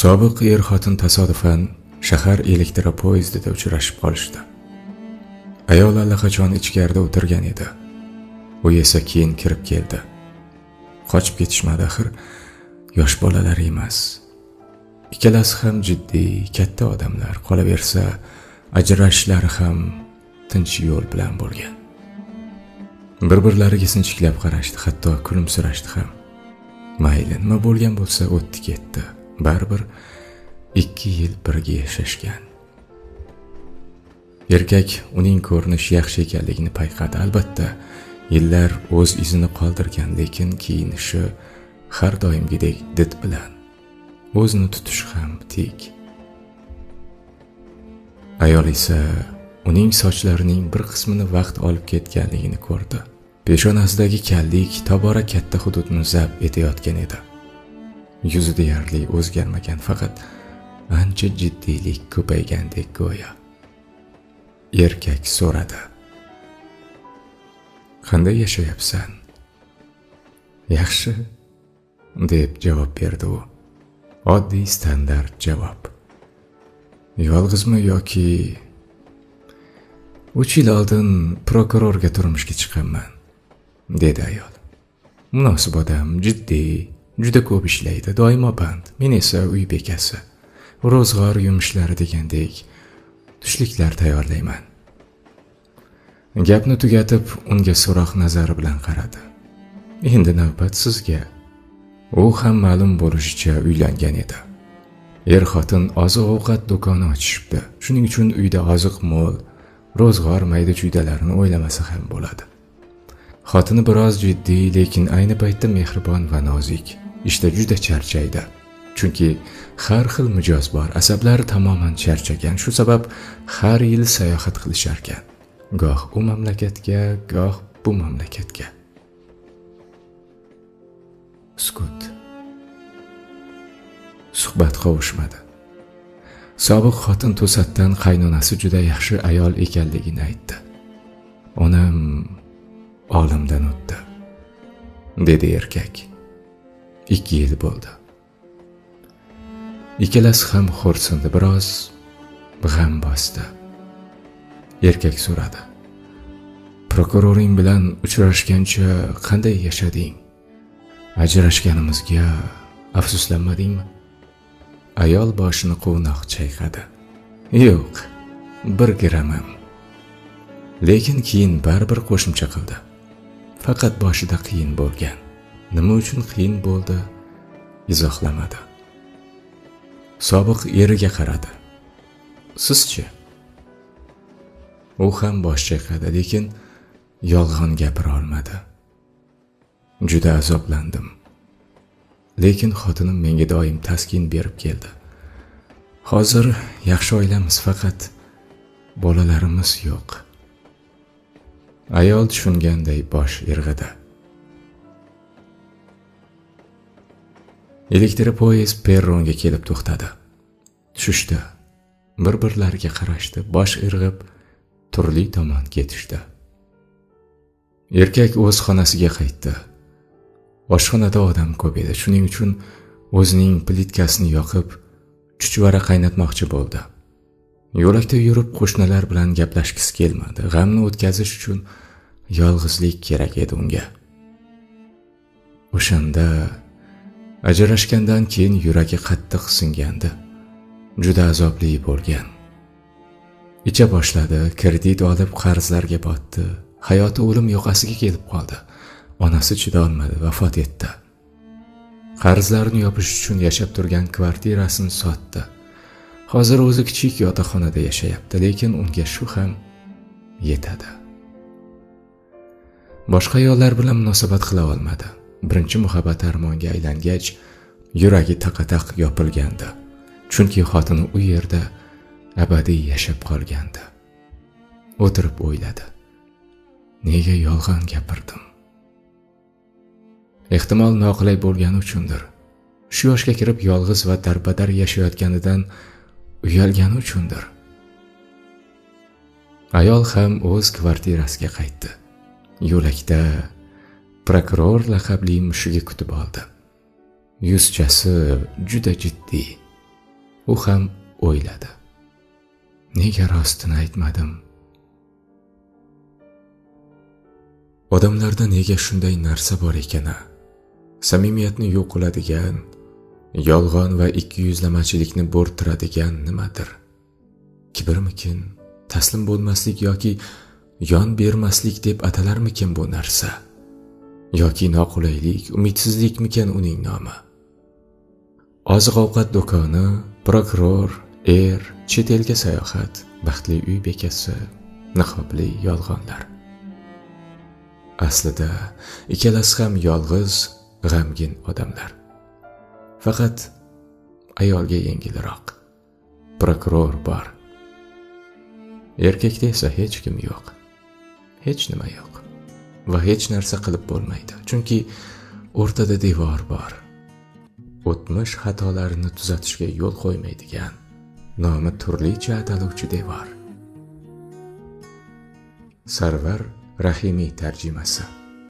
Sobiq er-xotin tasodifan shahar elektropoyezdida uchrashib qolishdi. Ayol allaqachon ichkarida o'tirgan edi. U esa keyin kirib keldi. Qochib ketishmadi axir, yosh bolalar emas. Ikkalasi ham jiddiy, katta odamlar, qolaversa ajrashishlari ham tinch yo'l bilan bo'lgan. Bir-birlariga sinchiklab qarashdi, hatto kulimsirashdi ham. Mayli, nima bo'lgan bo'lsa o'tdi ketdi. Baribir 2 yil birga yashashgan. Erkak uning ko'rinishi yaxshi ekanligini payqadi. Albatta, yillar o'z izini qoldirgan, lekin kiyinishi har doimgidek did bilan, o'zini tutishi ham tik. Ayol esa uning sochlarining bir qismini vaqt olib ketganligini ko'rdi. Peshonasidagi kallik tobora katta hududni zabt etayotgan edi. Yuzi deyarli o'zgarmagan, faqat ancha jiddiylik ko'paygandek go'yo. Erkak so'radi: "Qanday yashayapsan?" "Yaxshi", deb javob berdi u. Oddiy standart javob. "Yolg'izmi yoki?" 3 yil oldin prokurorga turmushga chiqqanman", dedi ayol. "Munosib odam, jiddiy, juda ko'p ishlaydi, doimo band. Men esa uy bekasi. Ro'zg'or yumushlari degandek tushliklar tayyorlayman." Gapni tugatib, unga so'roq nazari bilan qaradi. "Endi navbat sizga." U ham ma'lum bo'lishicha uylangan edi. Er-xotin oziq-ovqat do'koni ochishibdi. Shuning uchun uyda oziq mo'l, ro'zg'or mayda-chuydalarini o'ylamasa ham bo'ladi. Xotini biroz jiddiy, lekin ayni paytda mehribon va nozik. Ishda juda charchaydi. Chunki har xil mijoz bor, asablari tamoman charchagan. Shu sabab har yil sayohat qilishar ekan. Goh u mamlakatga, goh bu mamlakatga. Sukut. Suhbat qovushmadi. Sobiq xotin to'satdan qaynonasi juda yaxshi ayol ekanligini aytdi. "Onam olamdan o'tdi", dedi erkak. 2 yil bo'ldi. Ikkalasi ham xo'rsindi, biroz g'am bosdi. Erkak so'radi: "Prokuroring bilan uchrashgancha qanday yashading? Ajrashganimizga afsuslanmadingmi?" Ayol boshini quvnoq chayqadi. "Yo'q, 1 gram ham." Lekin keyin baribir qo'shimcha qildi: "Faqat boshida qiyin bo'lgan." Nima uchun qiyin bo'ldi, izohlamadi. Sobiq eriga qaradi. "Sizchi?" U ham bosh chayqadi, lekin yolg'on gapira olmadi. "Juda azoblandim. Lekin xotinim menga doim taskin berib keldi. Hozir yaxshi oilamiz, faqat bolalarimiz yo'q." Ayol tushunganday bosh irg'adi. Elektropoyezd perronga kelib to'xtadi. Tushishdi. Bir-birlariga qarashdi, bosh irg'ib turli tomon ketishdi. Erkak o'z xonasiga qaytdi. Oshxonada odam ko'p edi, shuning uchun o'zining plitkasini yoqib, chuchvara qaynatmoqchi bo'ldi. Yo'lakda yurib qo'shnilar bilan gaplashgisi kelmadi. G'amni o'tkazish uchun yolg'izlik kerak edi unga. O'shanda ajrashgandan keyin yuragi qattiq singandi. Juda azobli bo'lgan. Icha boshladi, kredit olib qarzlarga botdi. Hayoti o'lim yoqasiga kelib qoldi. Onasi chidolmadi, vafot etdi. Qarzlarni yopish uchun yashab turgan kvartirasini sotdi. Hozir o'zi kichik yotoqxonada yashayapti, lekin unga shu ham yetadi. Boshqa ayollar bilan munosabat qila olmadi. Birinchi muhabbat armonga aylangach, yuragi taqataq yopilgandi. Chunki xotini u yerda abadiy yashab qolgandi. O'tirib o'yladi: "Nega yolg'on gapirdim? Ehtimol noqulay bo'lgani uchundir. Shu yoshga kirib yolg'iz va darbadar yashayotganidan uyalgani uchundir." Ayol ham o'z kvartirasiga qaytdi. Yo'lakda prokuror laqabli mushugi kutib oldi. Yuzchasi juda jiddiy, U ham o'yladi. Nega rostini aytmadim? Odamlarda nega shunday narsa bor ekan-a? Samimiyatni yo'q qiladigan, yolg'on va ikkiyuzlamachilikni bo'rttiradigan nimadir? Kibrmikin, taslim bo'lmaslik yoki yon bermaslik deb atalarmikin bu narsa? Yoki noqulaylik, umidsizlikmikan uning nomi? Oziq-ovqat do'koni, prokuror, chet elga sayohat, baxtli uy bekasi, niqobli yolg'onlar. Aslida ikkalasi ham yolg'iz, g'amgin odamlar. Faqat ayolga yengilroq. Prokuror bor. Erkakda esa hech kim yo'q. Hech nima yo'q. Va hech narsa qilib bo'lmaydi. Chunki o'rtada devor bor. O'tmish xatolarini tuzatishga yo'l qo'ymaydigan, nomi turlicha ataluvchi devor. Sarvar Rahimiy tarjimasi.